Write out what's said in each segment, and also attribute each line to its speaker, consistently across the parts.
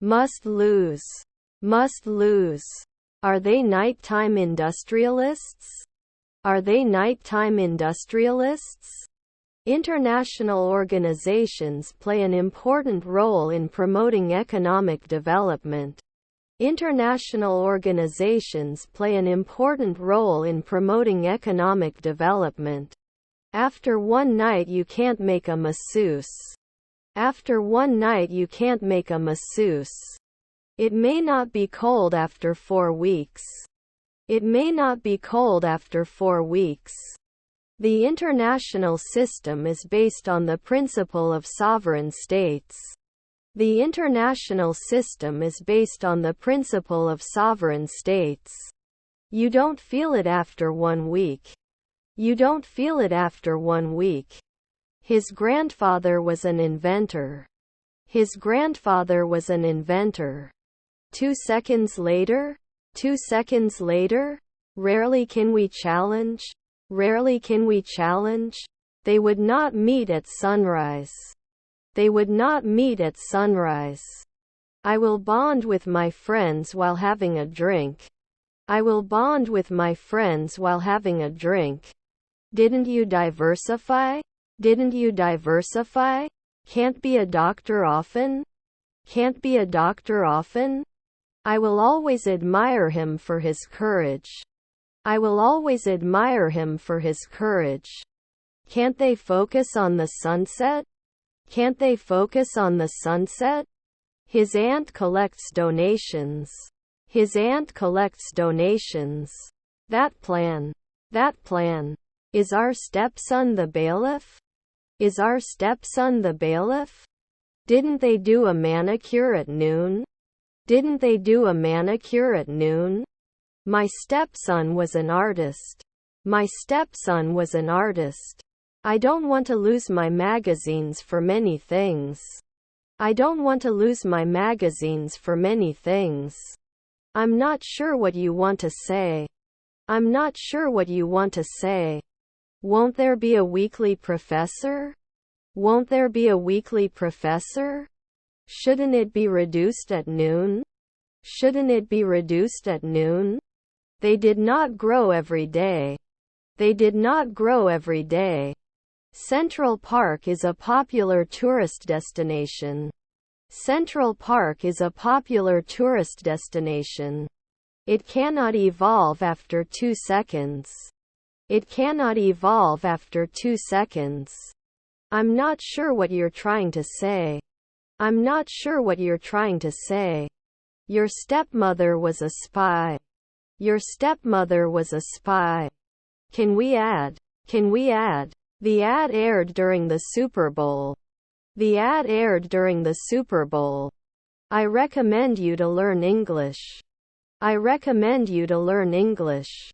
Speaker 1: must lose, must lose. Are they nighttime industrialists? Are they nighttime industrialists? International organizations play an important role in promoting economic development. International organizations play an important role in promoting economic development. After one night you can't make a masseuse. After one night you can't make a masseuse. It may not be cold after 4 weeks. It may not be cold after 4 weeks. The international system is based on the principle of sovereign states. The international system is based on the principle of sovereign states. You don't feel it after 1 week. You don't feel it after 1 week. His grandfather was an inventor. His grandfather was an inventor. 2 seconds later? 2 seconds later? Rarely can we challenge. Rarely can we challenge. They would not meet at sunrise. They would not meet at sunrise. I will bond with my friends while having a drink. I will bond with my friends while having a drink. Didn't you diversify? Didn't you diversify? Can't be a doctor often? Can't be a doctor often? I will always admire him for his courage. I will always admire him for his courage. Can't they focus on the sunset? Can't they focus on the sunset? His aunt collects donations. His aunt collects donations. That plan. That plan. Is our stepson the bailiff? Is our stepson the bailiff? Didn't they do a manicure at noon? Didn't they do a manicure at noon? My stepson was an artist. My stepson was an artist. I don't want to lose my magazines for many things. I don't want to lose my magazines for many things. I'm not sure what you want to say. I'm not sure what you want to say. Won't there be a weekly professor? Won't there be a weekly professor? Shouldn't it be reduced at noon? Shouldn't it be reduced at noon? They did not grow every day. They did not grow every day. Central Park is a popular tourist destination. Central Park is a popular tourist destination. It cannot evolve after 2 seconds. It cannot evolve after 2 seconds. I'm not sure what you're trying to say. I'm not sure what you're trying to say. Your stepmother was a spy. Your stepmother was a spy. Can we add? Can we add? The ad aired during the Super Bowl. The ad aired during the Super Bowl. I recommend you to learn English. I recommend you to learn English.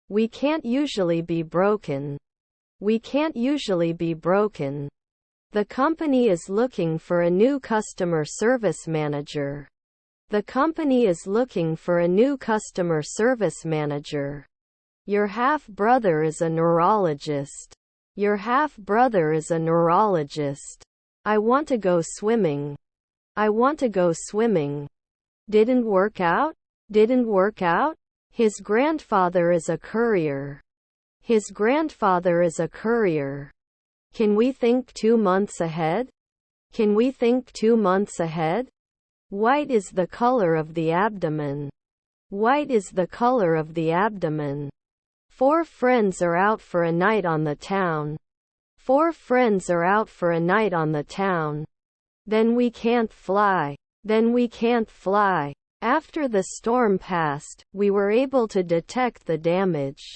Speaker 1: We can't usually be broken. We can't usually be broken. The company is looking for a new customer service manager. The company is looking for a new customer service manager. Your half-brother is a neurologist. Your half-brother is a neurologist. I want to go swimming. I want to go swimming. Didn't work out? Didn't work out? His grandfather is a courier. His grandfather is a courier. Can we think 2 months ahead? Can we think 2 months ahead? White is the color of the abdomen. White is the color of the abdomen. 4 friends are out for a night on the town. 4 friends are out for a night on the town. Then we can't fly. Then we can't fly. After the storm passed, we were able to detect the damage.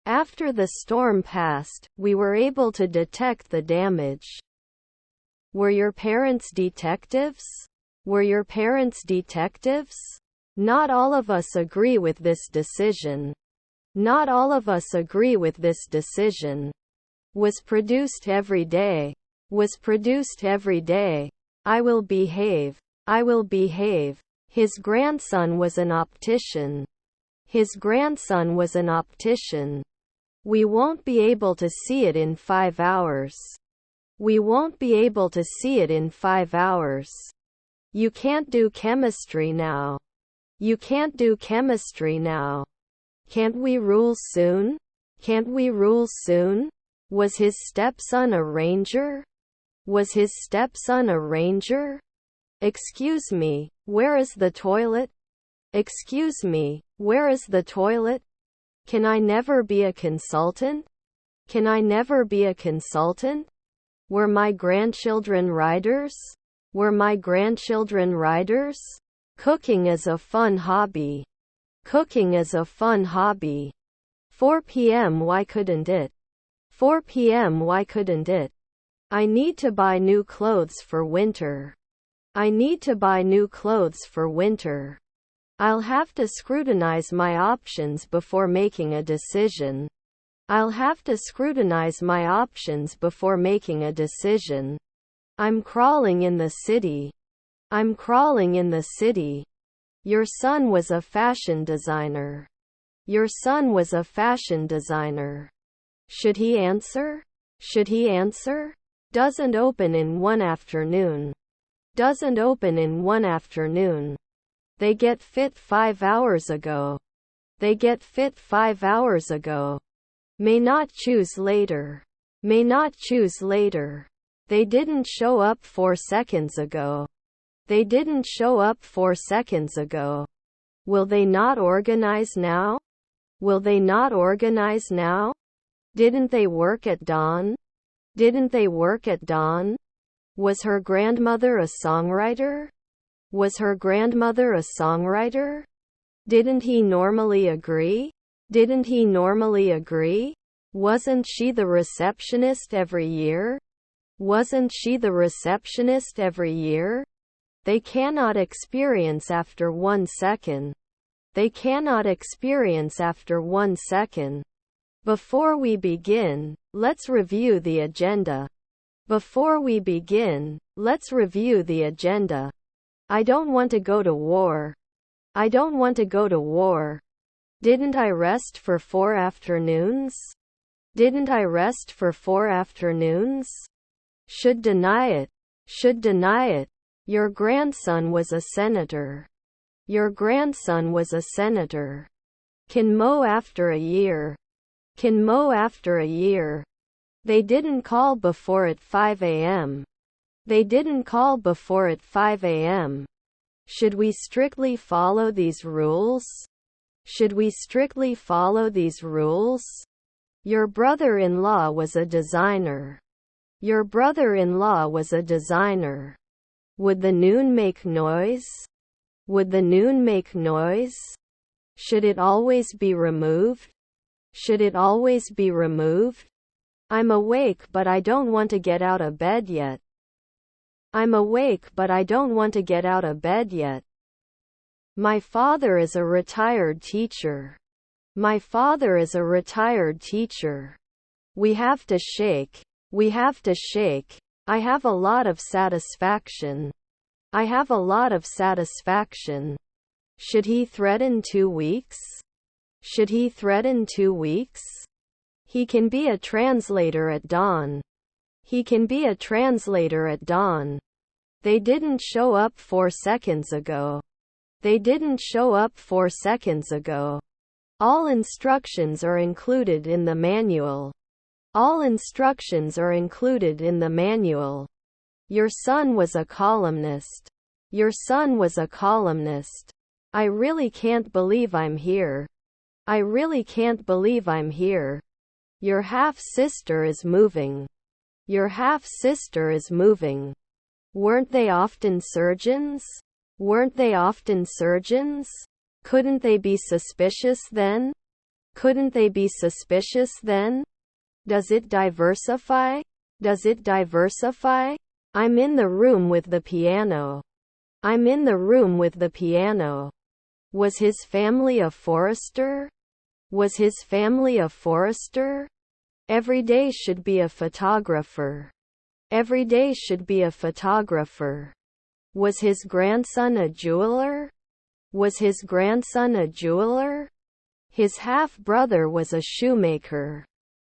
Speaker 1: After the storm passed, we were able to detect the damage. Were your parents detectives? Were your parents detectives? Not all of us agree with this decision. Not all of us agree with this decision. Was produced every day. Was produced every day. I will behave. I will behave. His grandson was an optician. His grandson was an optician. We won't be able to see it in 5 hours. We won't be able to see it in 5 hours. You can't do chemistry now. You can't do chemistry now. Can't we rule soon? Can't we rule soon? Was his stepson a ranger? Was his stepson a ranger? Excuse me, where is the toilet? Excuse me, where is the toilet? Can I never be a consultant? Can I never be a consultant? Were my grandchildren writers? Were my grandchildren writers? Cooking is a fun hobby. Cooking is a fun hobby. 4 p.m. Why couldn't it? 4 p.m. Why couldn't it? I need to buy new clothes for winter. I need to buy new clothes for winter. I'll have to scrutinize my options before making a decision. I'll have to scrutinize my options before making a decision. I'm crawling in the city. I'm crawling in the city. Your son was a fashion designer. Your son was a fashion designer. Should he answer? Should he answer? Doesn't open in one afternoon. Doesn't open in one afternoon. They get fit 5 hours ago. They get fit 5 hours ago. May not choose later. May not choose later. They didn't show up 4 seconds ago. They didn't show up 4 seconds ago. Will they not organize now? Will they not organize now? Didn't they work at dawn? Didn't they work at dawn? Was her grandmother a songwriter? Was her grandmother a songwriter? Didn't he normally agree? Didn't he normally agree? Wasn't she the receptionist every year? Wasn't she the receptionist every year? They cannot experience after 1 second. They cannot experience after 1 second. Before we begin, let's review the agenda. Before we begin, let's review the agenda. I don't want to go to war. I don't want to go to war. Didn't I rest for 4 afternoons? Didn't I rest for 4 afternoons? Should deny it. Should deny it. Your grandson was a senator. Your grandson was a senator. Can mow after a year. Can mow after a year. They didn't call before at 5 a.m. They didn't call before at 5 a.m. Should we strictly follow these rules? Should we strictly follow these rules? Your brother-in-law was a designer. Your brother-in-law was a designer. Would the noon make noise? Would the noon make noise? Should it always be removed? Should it always be removed? I'm awake but I don't want to get out of bed yet. I'm awake but I don't want to get out of bed yet. My father is a retired teacher. My father is a retired teacher. We have to shake. We have to shake. I have a lot of satisfaction. I have a lot of satisfaction. Should he threaten 2 weeks? Should he threaten 2 weeks? He can be a translator at dawn. He can be a translator at dawn. They didn't show up 4 seconds ago. They didn't show up 4 seconds ago. All instructions are included in the manual. All instructions are included in the manual. Your son was a columnist. Your son was a columnist. I really can't believe I'm here. I really can't believe I'm here. Your half-sister is moving. Your half-sister is moving. Weren't they often surgeons? Weren't they often surgeons? Couldn't they be suspicious then? Couldn't they be suspicious then? Does it diversify? Does it diversify? I'm in the room with the piano. I'm in the room with the piano. Was his family a forester? Was his family a forester? Every day should be a photographer. Every day should be a photographer. Was his grandson a jeweler? Was his grandson a jeweler? His half-brother was a shoemaker.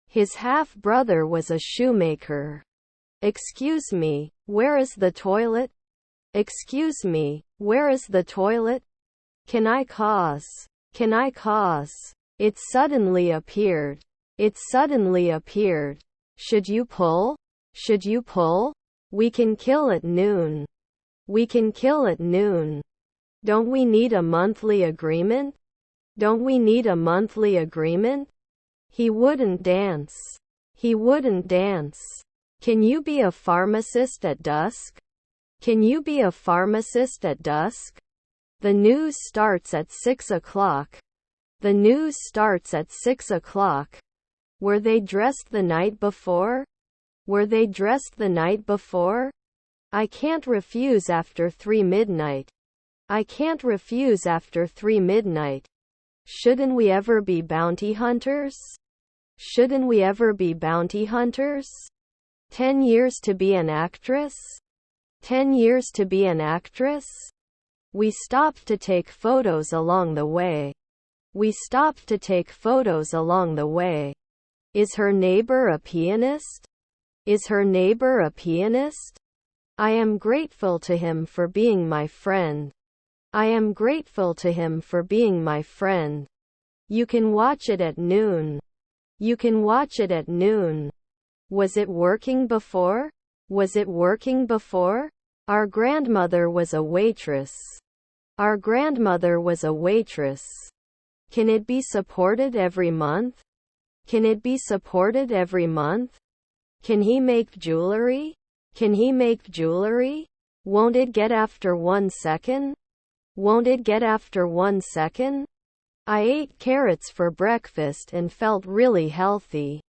Speaker 1: His half-brother was a shoemaker. Excuse me, where is the toilet? Excuse me, where is the toilet? Can I cause? Can I cause? It suddenly appeared. It suddenly appeared. Should you pull? Should you pull? We can kill at noon. We can kill at noon. Don't we need a monthly agreement? Don't we need a monthly agreement? He wouldn't dance. He wouldn't dance. Can you be a pharmacist at dusk? Can you be a pharmacist at dusk? The news starts at 6 o'clock. The news starts at 6 o'clock. Were they dressed the night before? Were they dressed the night before? I can't refuse after 3 midnight. I can't refuse after 3 midnight. Shouldn't we ever be bounty hunters? Shouldn't we ever be bounty hunters? 10 years to be an actress? 10 years to be an actress? We stopped to take photos along the way. We stopped to take photos along the way. Is her neighbor a pianist? Is her neighbor a pianist? I am grateful to him for being my friend. I am grateful to him for being my friend. You can watch it at noon. You can watch it at noon. Was it working before? Was it working before? Our grandmother was a waitress. Our grandmother was a waitress. Can it be supported every month? Can it be supported every month? Can he make jewelry? Can he make jewelry? Won't it get after 1 second? Won't it get after 1 second? I ate carrots for breakfast and felt really healthy.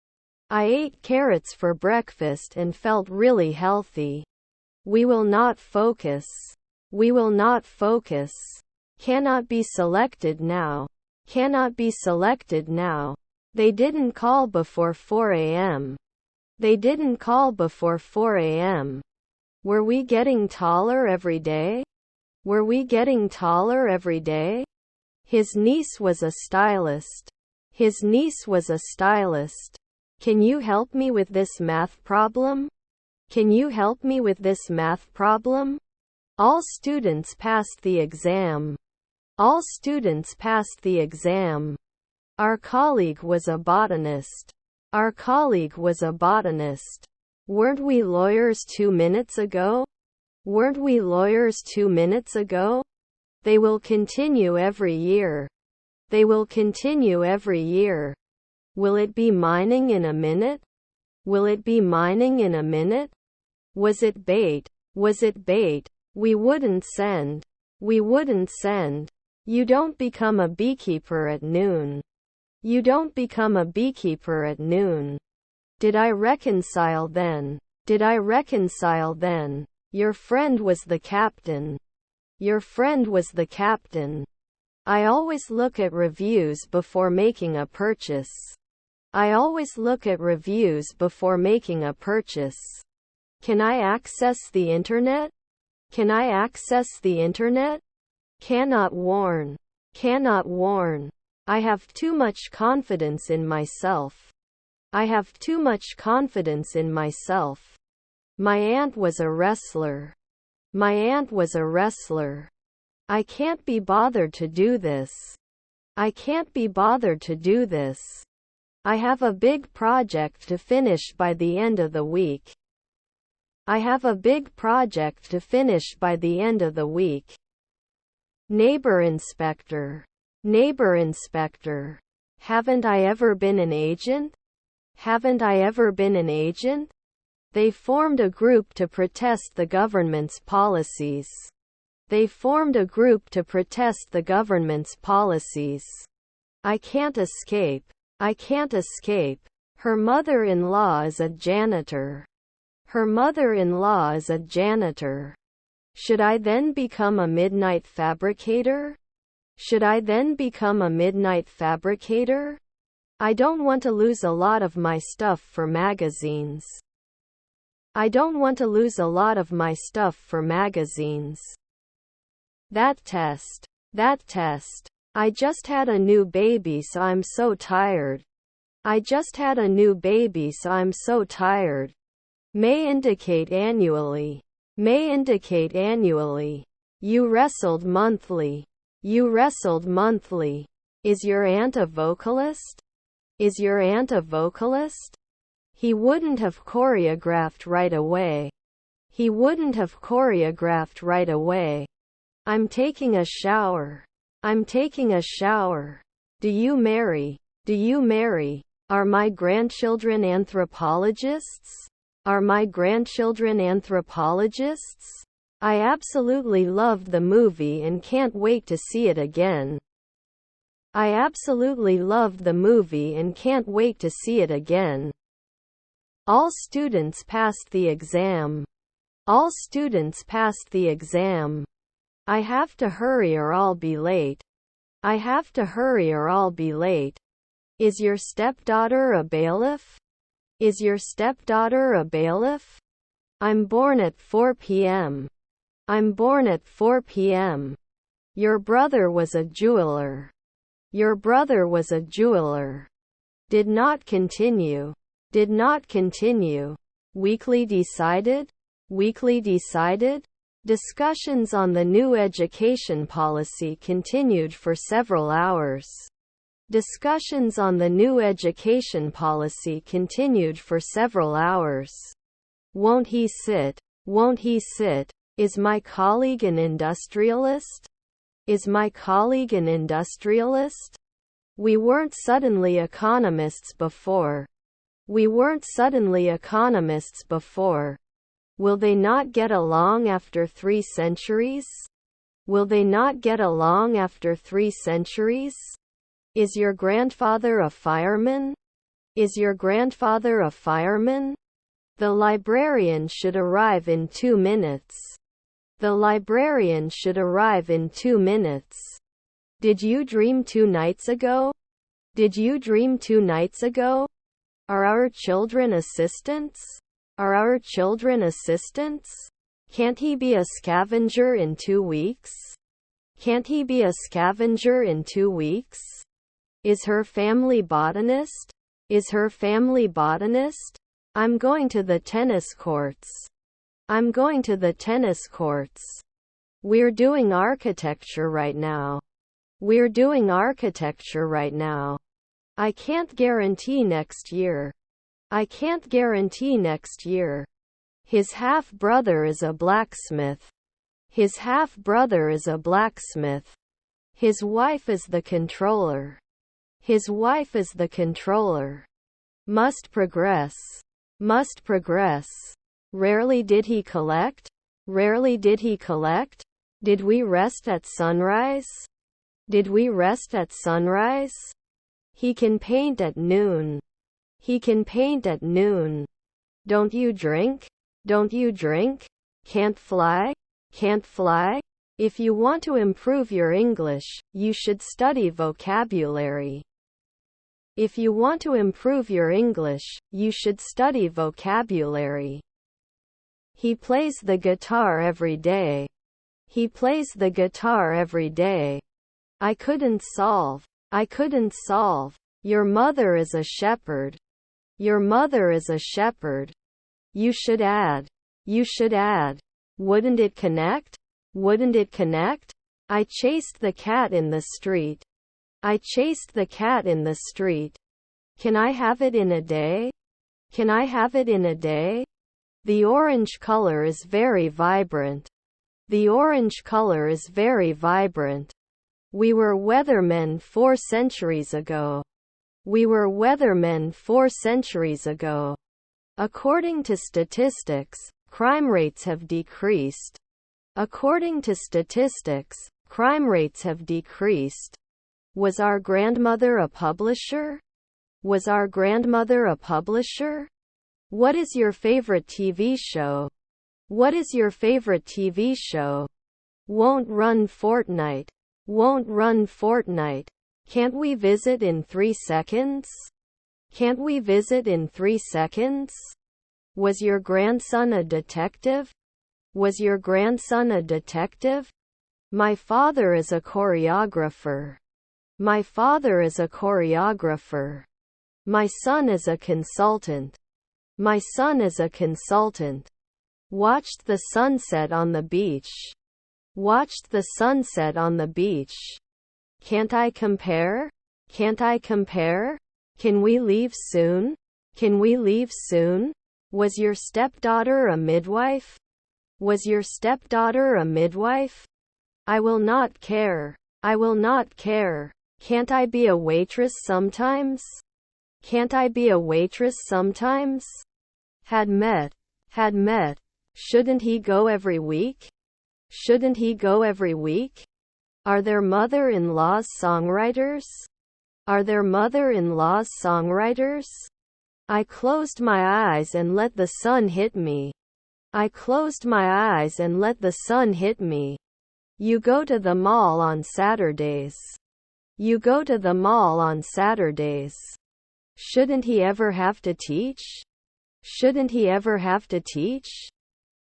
Speaker 1: I ate carrots for breakfast and felt really healthy. We will not focus. We will not focus. Cannot be selected now. Cannot be selected now. They didn't call before 4 a.m. They didn't call before 4 a.m. Were we getting taller every day? Were we getting taller every day? His niece was a stylist. His niece was a stylist. Can you help me with this math problem? Can you help me with this math problem? All students passed the exam. All students passed the exam. Our colleague was a botanist. Our colleague was a botanist. Weren't we lawyers 2 minutes ago? Weren't we lawyers 2 minutes ago? They will continue every year. They will continue every year. Will it be mining in a minute? Will it be mining in a minute? Was it bait? Was it bait? We wouldn't send. We wouldn't send. You don't become a beekeeper at noon. You don't become a beekeeper at noon. Did I reconcile then? Did I reconcile then? Your friend was the captain. Your friend was the captain. I always look at reviews before making a purchase. I always look at reviews before making a purchase. Can I access the internet? Can I access the internet? Cannot warn. Cannot warn. I have too much confidence in myself. I have too much confidence in myself. My aunt was a wrestler. My aunt was a wrestler. I can't be bothered to do this. I can't be bothered to do this. I have a big project to finish by the end of the week. I have a big project to finish by the end of the week. Neighbor inspector. Neighbor inspector. Haven't I ever been an agent? Haven't I ever been an agent? They formed a group to protest the government's policies. They formed a group to protest the government's policies. I can't escape. I can't escape. Her mother-in-law is a janitor. Her mother-in-law is a janitor. Should I then become a midnight fabricator? Should I then become a midnight fabricator? I don't want to lose a lot of my stuff for magazines. I don't want to lose a lot of my stuff for magazines. That test. That test. I just had a new baby so I'm so tired. I just had a new baby so I'm so tired. May indicate annually. May indicate annually. You wrestled monthly. You wrestled monthly. Is your aunt a vocalist? Is your aunt a vocalist? He wouldn't have choreographed right away. He wouldn't have choreographed right away. I'm taking a shower. I'm taking a shower. Do you marry? Do you marry? Are my grandchildren anthropologists? Are my grandchildren anthropologists? I absolutely loved the movie and can't wait to see it again. I absolutely loved the movie and can't wait to see it again. All students passed the exam. All students passed the exam. I have to hurry or I'll be late. I have to hurry or I'll be late. Is your stepdaughter a bailiff? Is your stepdaughter a bailiff? I'm born at 4 p.m. I'm born at 4 p.m. Your brother was a jeweler. Your brother was a jeweler. Did not continue. Did not continue. Weekly decided? Weekly decided? Discussions on the new education policy continued for several hours. Discussions on the new education policy continued for several hours. Won't he sit? Won't he sit? Is my colleague an industrialist? Is my colleague an industrialist? We weren't suddenly economists before. We weren't suddenly economists before. Will they not get along after 3 centuries? Will they not get along after 3 centuries? Is your grandfather a fireman? Is your grandfather a fireman? The librarian should arrive in 2 minutes. The librarian should arrive in 2 minutes. Did you dream 2 nights ago? Did you dream 2 nights ago? Are our children assistants? Are our children assistants? Can't he be a scavenger in 2 weeks? Can't he be a scavenger in 2 weeks? Is her family botanist? Is her family botanist? I'm going to the tennis courts. I'm going to the tennis courts. We're doing architecture right now. We're doing architecture right now. I can't guarantee next year. I can't guarantee next year. His half-brother is a blacksmith. His half-brother is a blacksmith. His wife is the controller. His wife is the controller. Must progress. Must progress. Rarely did he collect? Rarely did he collect? Did we rest at sunrise? Did we rest at sunrise? He can paint at noon. He can paint at noon. Don't you drink? Don't you drink? Can't fly? Can't fly? If you want to improve your English, you should study vocabulary. If you want to improve your English, you should study vocabulary. He plays the guitar every day. He plays the guitar every day. I couldn't solve. I couldn't solve. Your mother is a shepherd. Your mother is a shepherd. You should add. You should add. Wouldn't it connect? Wouldn't it connect? I chased the cat in the street. I chased the cat in the street. Can I have it in a day? Can I have it in a day? The orange color is very vibrant. The orange color is very vibrant. We were weathermen 4 centuries ago. We were weathermen 4 centuries ago. According to statistics, crime rates have decreased. According to statistics, crime rates have decreased. Was our grandmother a publisher? Was our grandmother a publisher? What is your favorite TV show? What is your favorite TV show? Won't run Fortnite. Won't run Fortnite. Can't we visit in 3 seconds? Can't we visit in 3 seconds? Was your grandson a detective? Was your grandson a detective? My father is a choreographer. My father is a choreographer. My son is a consultant. My son is a consultant. Watched the sunset on the beach. Watched the sunset on the beach. Can't I compare? Can't I compare? Can we leave soon? Can we leave soon? Was your stepdaughter a midwife? Was your stepdaughter a midwife? I will not care. I will not care. Can't I be a waitress sometimes? Can't I be a waitress sometimes? Had met. Had met. Shouldn't he go every week? Shouldn't he go every week? Are there mother-in-law's songwriters? Are there mother-in-law's songwriters? I closed my eyes and let the sun hit me. I closed my eyes and let the sun hit me. You go to the mall on Saturdays. You go to the mall on Saturdays. Shouldn't he ever have to teach? Shouldn't he ever have to teach?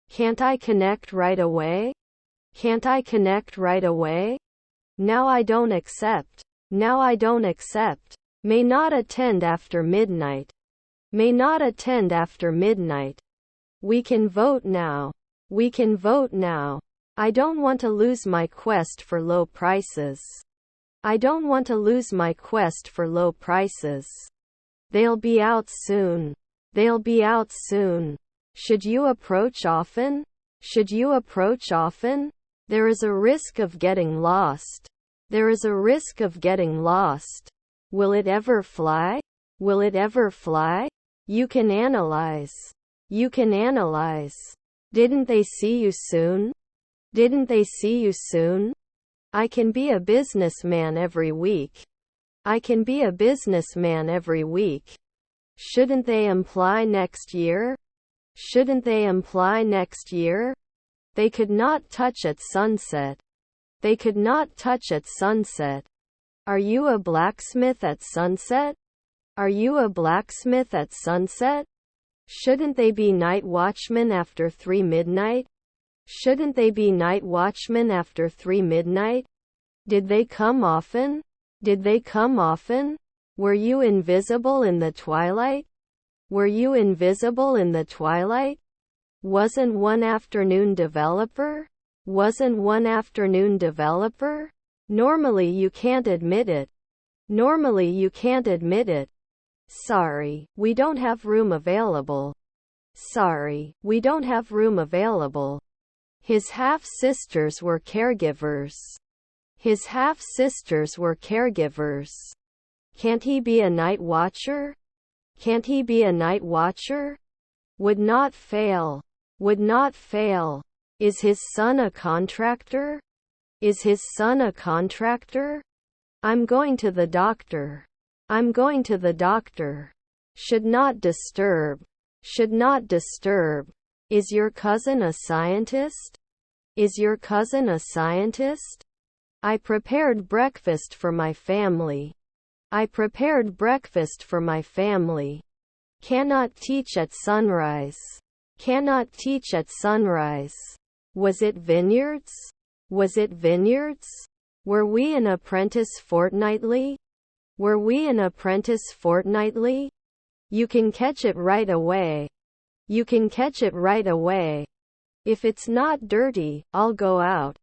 Speaker 1: Can't I connect right away? Can't I connect right away? Now I don't accept. Now I don't accept. May not attend after midnight. May not attend after midnight. We can vote now. We can vote now. I don't want to lose my quest for low prices. I don't want to lose my quest for low prices. They'll be out soon. They'll be out soon. Should you approach often? Should you approach often? There is a risk of getting lost. There is a risk of getting lost. Will it ever fly? Will it ever fly? You can analyze. You can analyze. Didn't they see you soon? Didn't they see you soon? I can be a businessman every week. I can be a businessman every week. Shouldn't they imply next year? Shouldn't they imply next year? They could not touch at sunset. They could not touch at sunset. Are you a blacksmith at sunset? Are you a blacksmith at sunset? Shouldn't they be night watchmen after 3 midnight? Shouldn't they be night watchmen after 3 midnight? Did they come often? Did they come often? Were you invisible in the twilight? Were you invisible in the twilight? Wasn't one afternoon developer? Wasn't one afternoon developer? Normally you can't admit it. Normally you can't admit it. Sorry, we don't have room available. Sorry, we don't have room available. His half-sisters were caregivers. His half-sisters were caregivers. Can't he be a night watcher? Can't he be a night watcher? Would not fail. Would not fail. Is his son a contractor? Is his son a contractor? I'm going to the doctor. I'm going to the doctor. Should not disturb. Should not disturb. Is your cousin a scientist? Is your cousin a scientist? I prepared breakfast for my family. I prepared breakfast for my family. Cannot teach at sunrise. Cannot teach at sunrise. Was it vineyards? Was it vineyards? Were we an apprentice fortnightly? Were we an apprentice fortnightly? You can catch it right away. You can catch it right away. If it's not dirty, I'll go out.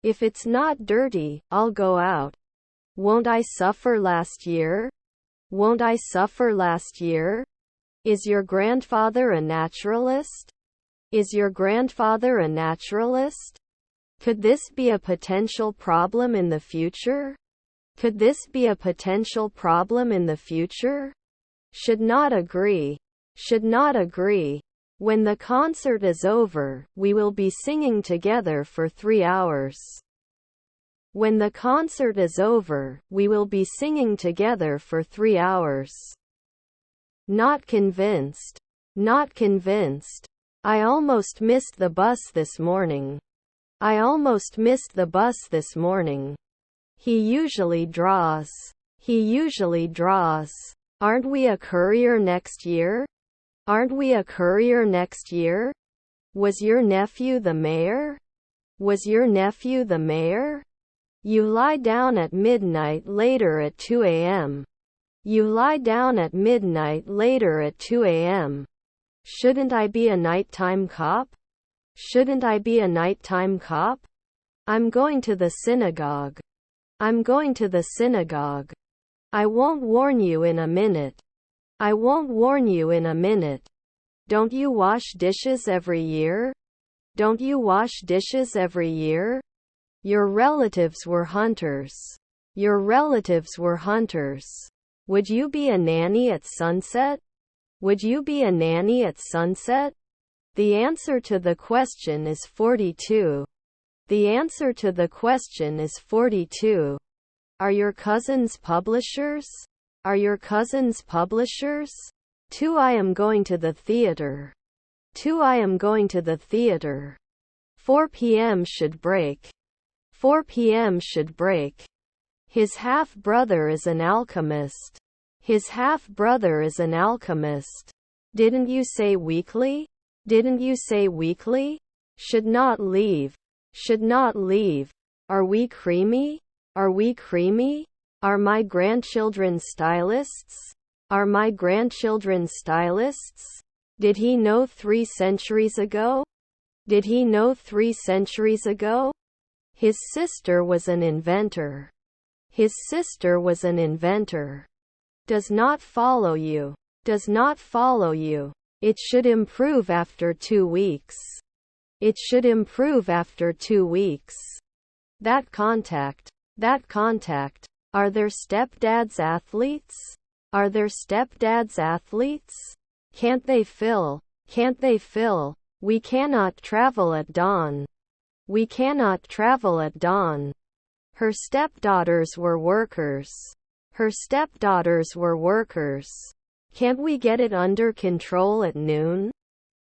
Speaker 1: If it's not dirty, I'll go out. Won't I suffer last year? Won't I suffer last year? Is your grandfather a naturalist? Is your grandfather a naturalist? Could this be a potential problem in the future? Could this be a potential problem in the future? Should not agree. Should not agree. When the concert is over, we will be singing together for 3 hours. When the concert is over, we will be singing together for 3 hours. Not convinced. Not convinced. I almost missed the bus this morning. I almost missed the bus this morning. He usually draws. He usually draws. Aren't we a courier next year? Aren't we a courier next year? Was your nephew the mayor? Was your nephew the mayor? You lie down at midnight later at 2 a.m. You lie down at midnight later at 2 a.m. Shouldn't I be a nighttime cop? Shouldn't I be a nighttime cop? I'm going to the synagogue. I'm going to the synagogue. I won't warn you in a minute. I won't warn you in a minute. Don't you wash dishes every year? Don't you wash dishes every year? Your relatives were hunters. Your relatives were hunters. Would you be a nanny at sunset? Would you be a nanny at sunset? The answer to the question is 42. The answer to the question is 42. Are your cousins publishers? Are your cousins publishers? 2. I am going to the theater. 2. I am going to the theater. 4 p.m. should break. 4 p.m. should break. His half-brother is an alchemist. His half-brother is an alchemist. Didn't you say weekly? Didn't you say weekly? Should not leave. Should not leave. Are we creamy? Are we creamy? Are my grandchildren stylists? Are my grandchildren stylists? Did he know 3 centuries ago? Did he know 3 centuries ago? His sister was an inventor. His sister was an inventor. Does not follow you. Does not follow you. It should improve after 2 weeks. It should improve after 2 weeks. That contact. That contact. Are their stepdads athletes? Are their stepdads athletes? Can't they fill? Can't they fill? We cannot travel at dawn. We cannot travel at dawn. Her stepdaughters were workers. Her stepdaughters were workers. Can't we get it under control at noon?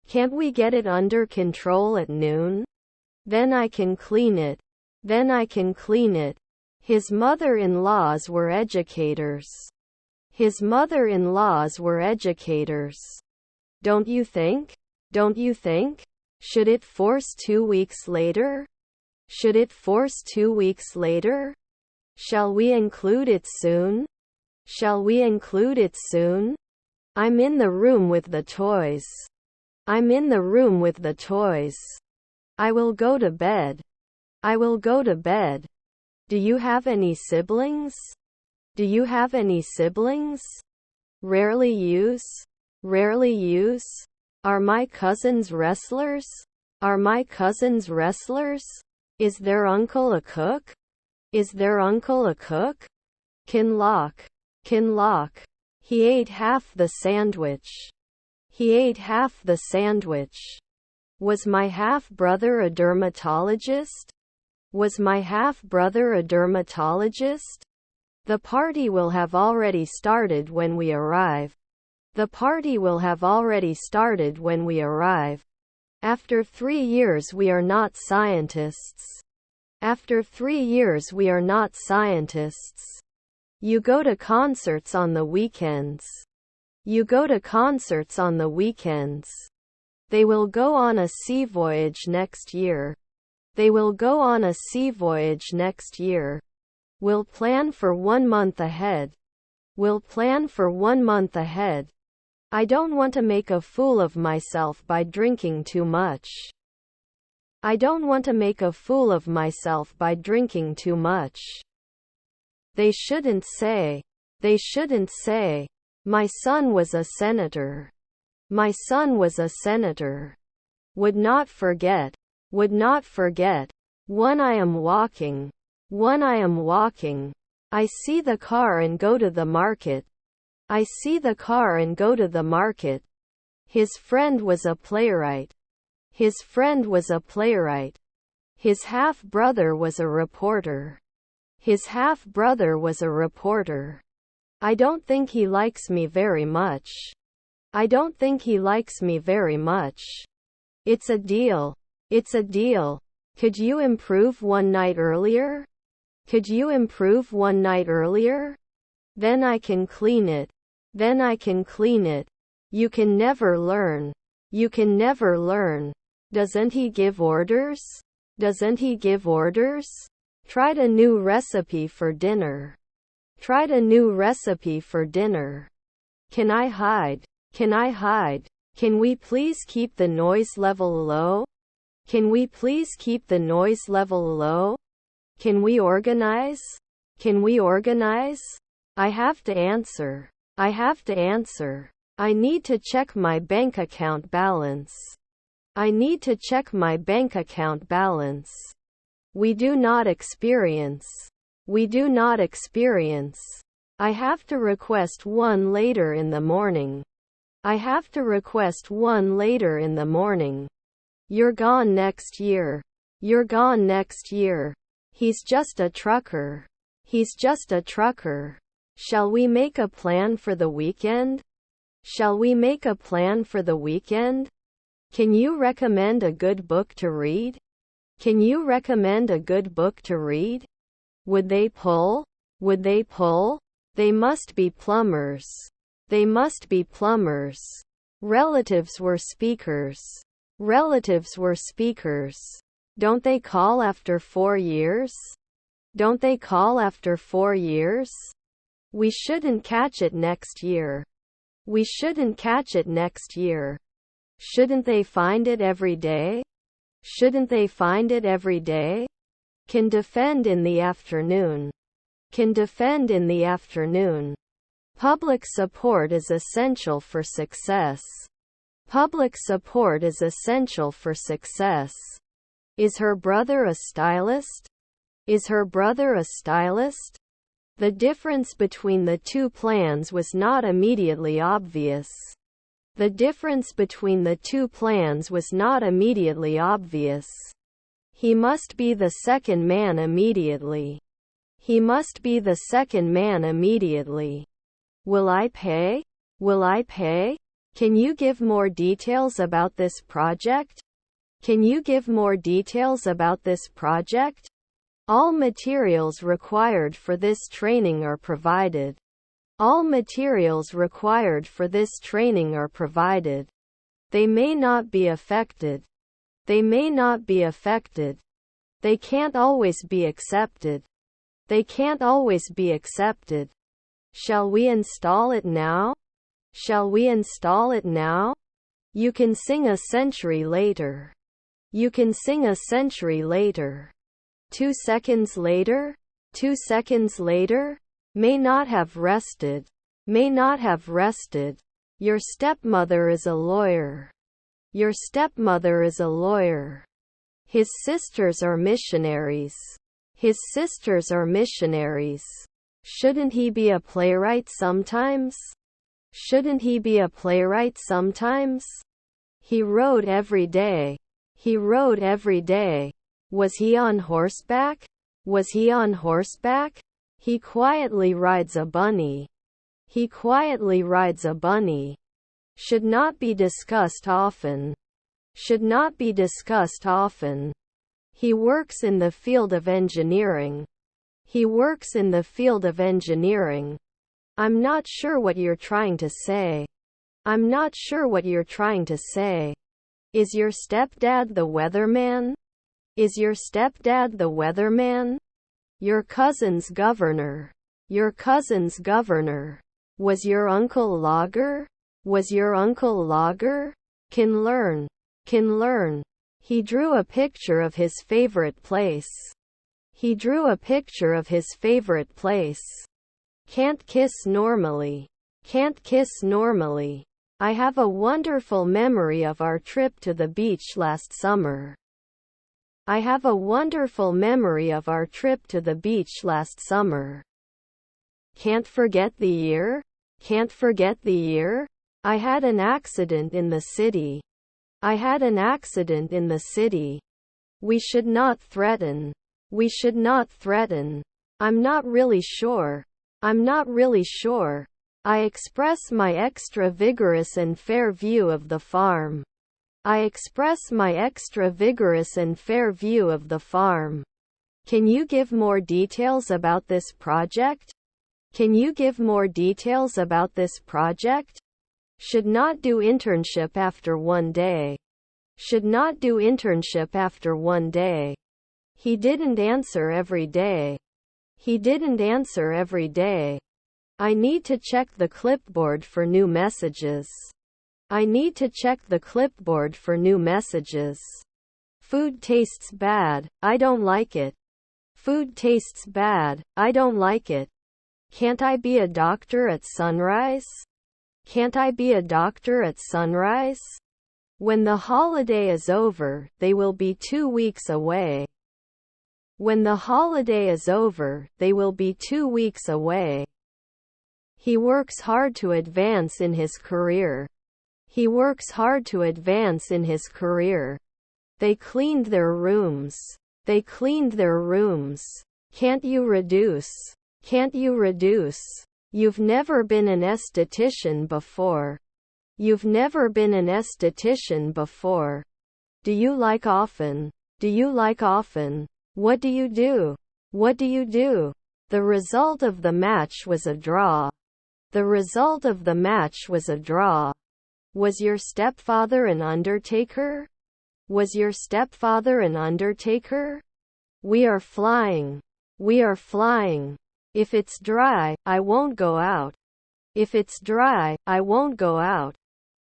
Speaker 1: Can't we get it under control at noon? Then I can clean it. Then I can clean it. His mother-in-laws were educators. His mother-in-laws were educators. Don't you think? Don't you think? Should it force 2 weeks later? Should it force 2 weeks later? Shall we include it soon? Shall we include it soon? I'm in the room with the toys. I'm in the room with the toys. I will go to bed. I will go to bed. Do you have any siblings? Do you have any siblings? Rarely use. Rarely use. Are my cousins wrestlers? Are my cousins wrestlers? Is their uncle a cook? Is their uncle a cook? Can lock. Can lock. He ate half the sandwich. He ate half the sandwich. Was my half-brother a dermatologist? Was my half-brother a dermatologist? The party will have already started when we arrive. The party will have already started when we arrive. After 3 years we are not scientists. After 3 years we are not scientists. You go to concerts on the weekends. You go to concerts on the weekends. They will go on a sea voyage next year. They will go on a sea voyage next year. We'll plan for 1 month ahead. We'll plan for 1 month ahead. I don't want to make a fool of myself by drinking too much. I don't want to make a fool of myself by drinking too much. They shouldn't say. They shouldn't say. My son was a senator. My son was a senator. Would not forget. Would not forget. 1. I am walking. 1. I am walking. I see the car and go to the market. I see the car and go to the market. His friend was a playwright. His friend was a playwright. His half-brother was a reporter. His half-brother was a reporter. I don't think he likes me very much. I don't think he likes me very much. It's a deal. It's a deal. Could you improve 1 night earlier? Could you improve 1 night earlier? Then I can clean it. Then I can clean it. You can never learn. You can never learn. Doesn't he give orders? Doesn't he give orders? Tried a new recipe for dinner. Tried a new recipe for dinner. Can I hide? Can I hide? Can we please keep the noise level low? Can we please keep the noise level low? Can we organize? Can we organize? I have to answer. I have to answer. I need to check my bank account balance. I need to check my bank account balance. We do not experience. We do not experience. I have to request one later in the morning. I have to request one later in the morning. You're gone next year. You're gone next year. He's just a trucker. He's just a trucker. Shall we make a plan for the weekend? Shall we make a plan for the weekend? Can you recommend a good book to read? Can you recommend a good book to read? Would they pull? Would they pull? They must be plumbers. They must be plumbers. Relatives were speakers. Relatives were speakers. Don't they call after 4 years? Don't they call after 4 years? We shouldn't catch it next year. We shouldn't catch it next year. Shouldn't they find it every day? Shouldn't they find it every day? Can defend in the afternoon. Can defend in the afternoon. Public support is essential for success. Public support is essential for success. Is her brother a stylist? Is her brother a stylist? The difference between the two plans was not immediately obvious. The difference between the two plans was not immediately obvious. He must be the second man immediately. He must be the second man immediately. Will I pay? Will I pay? Can you give more details about this project? Can you give more details about this project? All materials required for this training are provided. All materials required for this training are provided. They may not be affected. They may not be affected. They can't always be accepted. They can't always be accepted. Shall we install it now? Shall we install it now? You can sing a century later. You can sing a century later. 2 seconds later? 2 seconds later? May not have rested. May not have rested. Your stepmother is a lawyer. Your stepmother is a lawyer. His sisters are missionaries. His sisters are missionaries. Shouldn't he be a playwright sometimes? Shouldn't he be a playwright sometimes? He rode every day. He rode every day. Was he on horseback? Was he on horseback? He quietly rides a bunny. He quietly rides a bunny. Should not be discussed often. Should not be discussed often. He works in the field of engineering. He works in the field of engineering. I'm not sure what you're trying to say. I'm not sure what you're trying to say. Is your stepdad the weatherman? Is your stepdad the weatherman? Your cousin's governor. Your cousin's governor. Was your uncle logger? Was your uncle logger? Can learn. Can learn. He drew a picture of his favorite place. He drew a picture of his favorite place. Can't kiss normally. Can't kiss normally. I have a wonderful memory of our trip to the beach last summer. I have a wonderful memory of our trip to the beach last summer. Can't forget the year? Can't forget the year? I had an accident in the city. I had an accident in the city. We should not threaten. We should not threaten. I'm not really sure. I'm not really sure. I express my extra vigorous and fair view of the farm. I express my extra vigorous and fair view of the farm. Can you give more details about this project? Can you give more details about this project? Should not do internship after 1 day. Should not do internship after 1 day. He didn't answer every day. He didn't answer every day. I need to check the clipboard for new messages. I need to check the clipboard for new messages. Food tastes bad, I don't like it. Food tastes bad, I don't like it. Can't I be a doctor at sunrise? Can't I be a doctor at sunrise? When the holiday is over, they will be 2 weeks away. When the holiday is over, they will be 2 weeks away. He works hard to advance in his career. He works hard to advance in his career. They cleaned their rooms. They cleaned their rooms. Can't you reduce? Can't you reduce? You've never been an esthetician before. You've never been an esthetician before. Do you like often? Do you like often? What do you do? What do you do? The result of the match was a draw. The result of the match was a draw. Was your stepfather an undertaker? Was your stepfather an undertaker? We are flying. We are flying. If it's dry, I won't go out. If it's dry, I won't go out.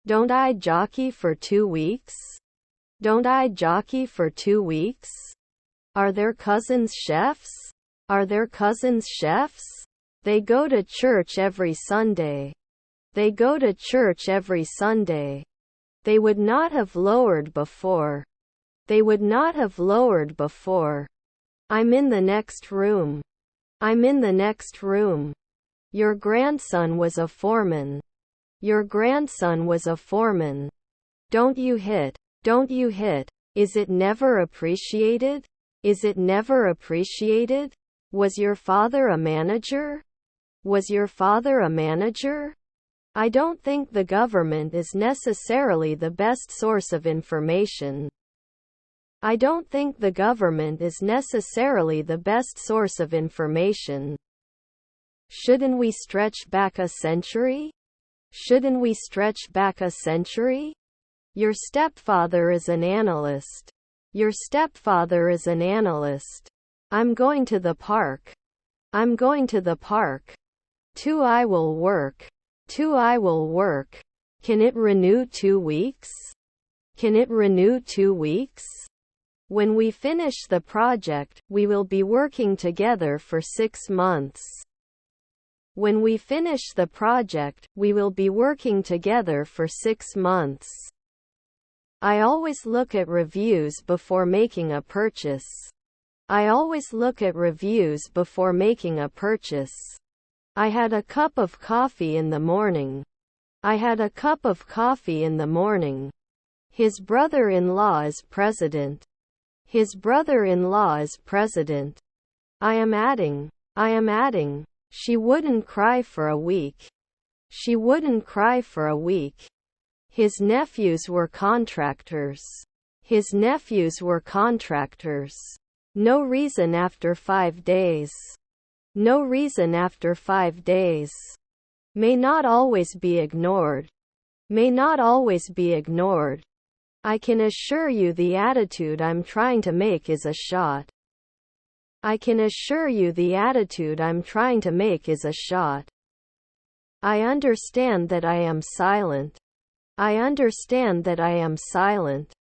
Speaker 1: Don't I jockey for 2 weeks? Don't I jockey for 2 weeks? Are their cousins chefs? Are their cousins chefs? They go to church every Sunday. They go to church every Sunday. They would not have lowered before. They would not have lowered before. I'm in the next room. I'm in the next room. Your grandson was a foreman. Your grandson was a foreman. Don't you hit? Don't you hit? Is it never appreciated? Is it never appreciated? Was your father a manager? Was your father a manager? I don't think the government is necessarily the best source of information. I don't think the government is necessarily the best source of information. Shouldn't we stretch back a century? Shouldn't we stretch back a century? Your stepfather is an analyst. Your stepfather is an analyst. I'm going to the park. I'm going to the park. 2 I will work. 2 I will work. Can it renew 2 weeks? Can it renew 2 weeks? When we finish the project, we will be working together for 6 months. When we finish the project, we will be working together for 6 months. I always look at reviews before making a purchase. I always look at reviews before making a purchase. I had a cup of coffee in the morning. I had a cup of coffee in the morning. His brother-in-law is president. His brother-in-law is president. I am adding. She wouldn't cry for a week. She wouldn't cry for a week. His nephews were contractors. His nephews were contractors. No reason after 5 days. No reason after 5 days. May not always be ignored. May not always be ignored. I can assure you the attitude I'm trying to make is a shot. I can assure you the attitude I'm trying to make is a shot. I understand that I am silent. I understand that I am silent.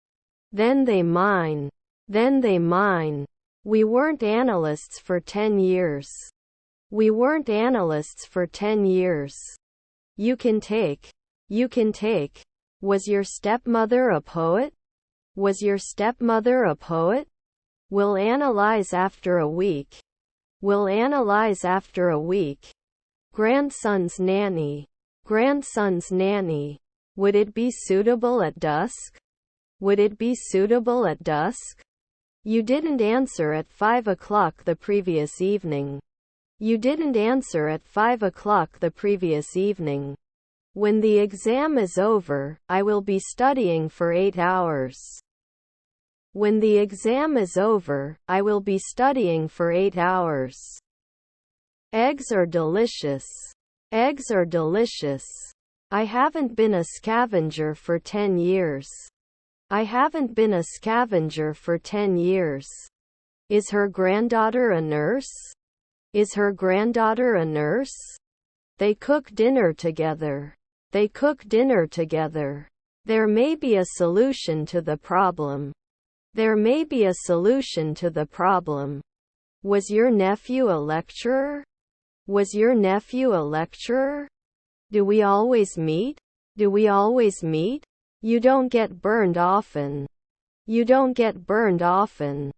Speaker 1: Then they mine. Then they mine. We weren't analysts for 10 years. We weren't analysts for 10 years. You can take. You can take. Was your stepmother a poet? Was your stepmother a poet? We'll analyze after a week. We'll analyze after a week. Grandson's nanny. Grandson's nanny. Would it be suitable at dusk? Would it be suitable at dusk? You didn't answer at 5 o'clock the previous evening. You didn't answer at 5 o'clock the previous evening. When the exam is over, I will be studying for 8 hours. When the exam is over, I will be studying for 8 hours. Eggs are delicious. Eggs are delicious. I haven't been a scavenger for 10 years. I haven't been a scavenger for 10 years. Is her granddaughter a nurse? Is her granddaughter a nurse? They cook dinner together. They cook dinner together. There may be a solution to the problem. There may be a solution to the problem. Was your nephew a lecturer? Was your nephew a lecturer? Do we always meet? Do we always meet? You don't get burned often. You don't get burned often.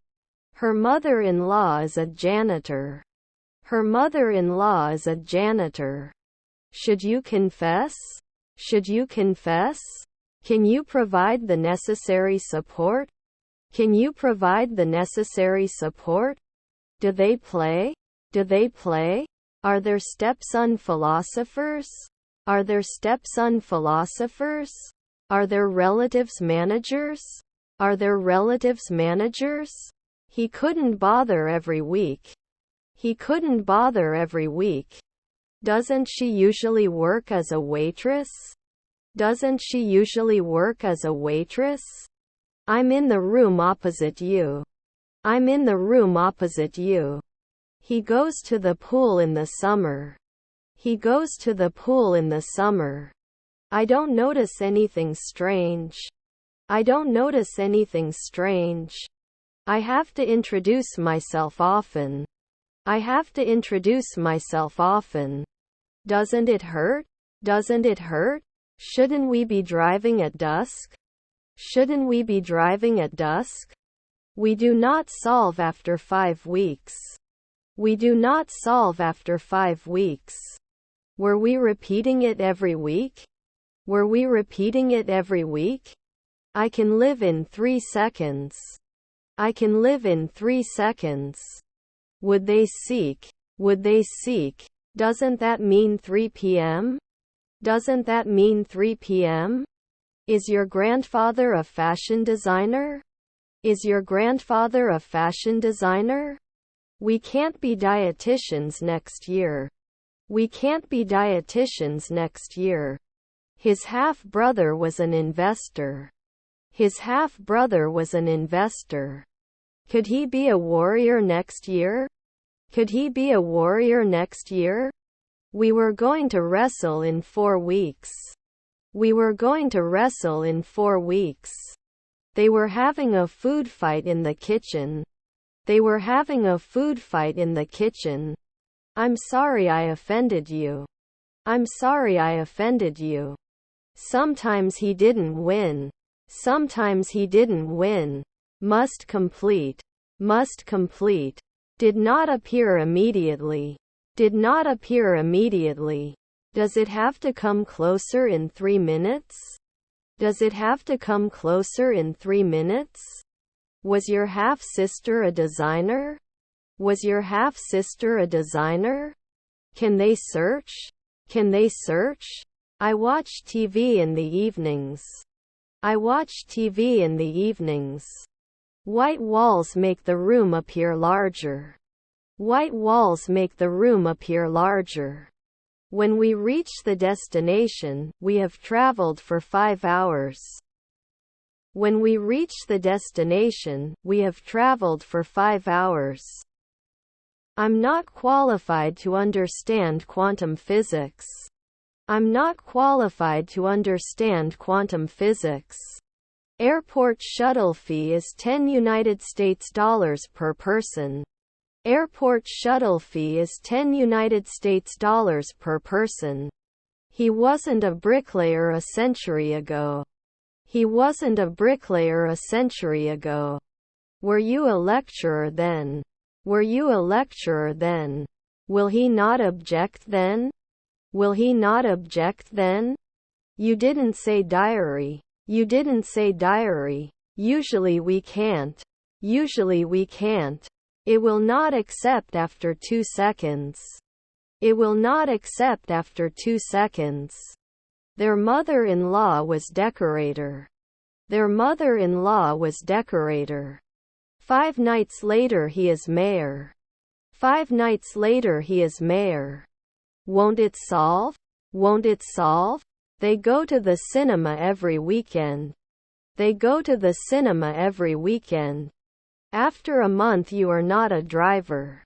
Speaker 1: Her mother-in-law is a janitor. Her mother-in-law is a janitor. Should you confess? Should you confess? Can you provide the necessary support? Can you provide the necessary support? Do they play? Do they play? Are there stepson philosophers? Are there stepson philosophers? Are there relatives managers? Are there relatives managers? He couldn't bother every week. He couldn't bother every week. Doesn't she usually work as a waitress? Doesn't she usually work as a waitress? I'm in the room opposite you. I'm in the room opposite you. He goes to the pool in the summer. He goes to the pool in the summer. I don't notice anything strange. I don't notice anything strange. I have to introduce myself often. I have to introduce myself often. Doesn't it hurt? Doesn't it hurt? Shouldn't we be driving at dusk? Shouldn't we be driving at dusk? We do not solve after 5 weeks. We do not solve after 5 weeks. Were we repeating it every week? Were we repeating it every week? I can live in 3 seconds. I can live in 3 seconds. Would they seek? Would they seek? Doesn't that mean 3 p.m.? Doesn't that mean 3 p.m.? Is your grandfather a fashion designer? Is your grandfather a fashion designer? We can't be dietitians next year. We can't be dietitians next year. His half-brother was an investor. His half-brother was an investor. Could he be a warrior next year? Could he be a warrior next year? We were going to wrestle in 4 weeks. We were going to wrestle in 4 weeks. They were having a food fight in the kitchen. They were having a food fight in the kitchen. I'm sorry I offended you. I'm sorry I offended you. Sometimes he didn't win. Sometimes he didn't win. Must complete. Must complete. Did not appear immediately. Did not appear immediately. Does it have to come closer in 3 minutes? Does it have to come closer in 3 minutes? Was your half-sister a designer? Was your half-sister a designer? Can they search? Can they search? I watch TV in the evenings. I watch TV in the evenings. White walls make the room appear larger. White walls make the room appear larger. When we reach the destination, we have traveled for 5 hours. When we reach the destination, we have traveled for 5 hours. I'm not qualified to understand quantum physics. I'm not qualified to understand quantum physics. Airport shuttle fee is $10 per person. Airport shuttle fee is $10 per person. He wasn't a bricklayer a century ago. He wasn't a bricklayer a century ago. Were you a lecturer then? Were you a lecturer then? Will he not object then? Will he not object then? You didn't say diary. You didn't say diary. Usually we can't. Usually we can't. It will not accept after 2 seconds. It will not accept after 2 seconds. Their mother-in-law was decorator. Their mother-in-law was decorator. 5 nights later he is mayor. 5 nights later he is mayor. Won't it solve? Won't it solve? They go to the cinema every weekend. They go to the cinema every weekend. After a month you are not a driver.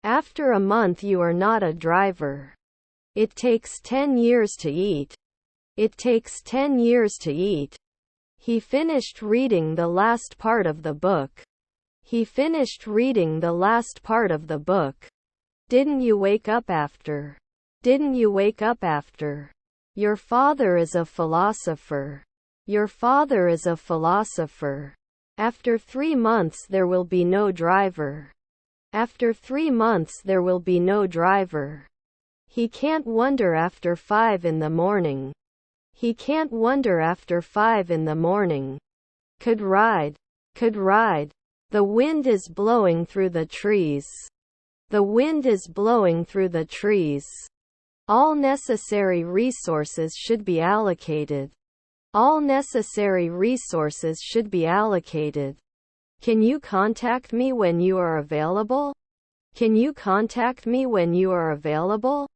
Speaker 1: After a month you are not a driver. It takes 10 years to eat. It takes 10 years to eat. He finished reading the last part of the book. He finished reading the last part of the book. Didn't you wake up after? Didn't you wake up after? Your father is a philosopher. Your father is a philosopher. After 3 months there will be no driver. After 3 months there will be no driver. He can't wonder after 5 in the morning. He can't wonder after 5 in the morning. Could ride. Could ride. The wind is blowing through the trees. The wind is blowing through the trees. All necessary resources should be allocated. All necessary resources should be allocated. Can you contact me when you are available? Can you contact me when you are available?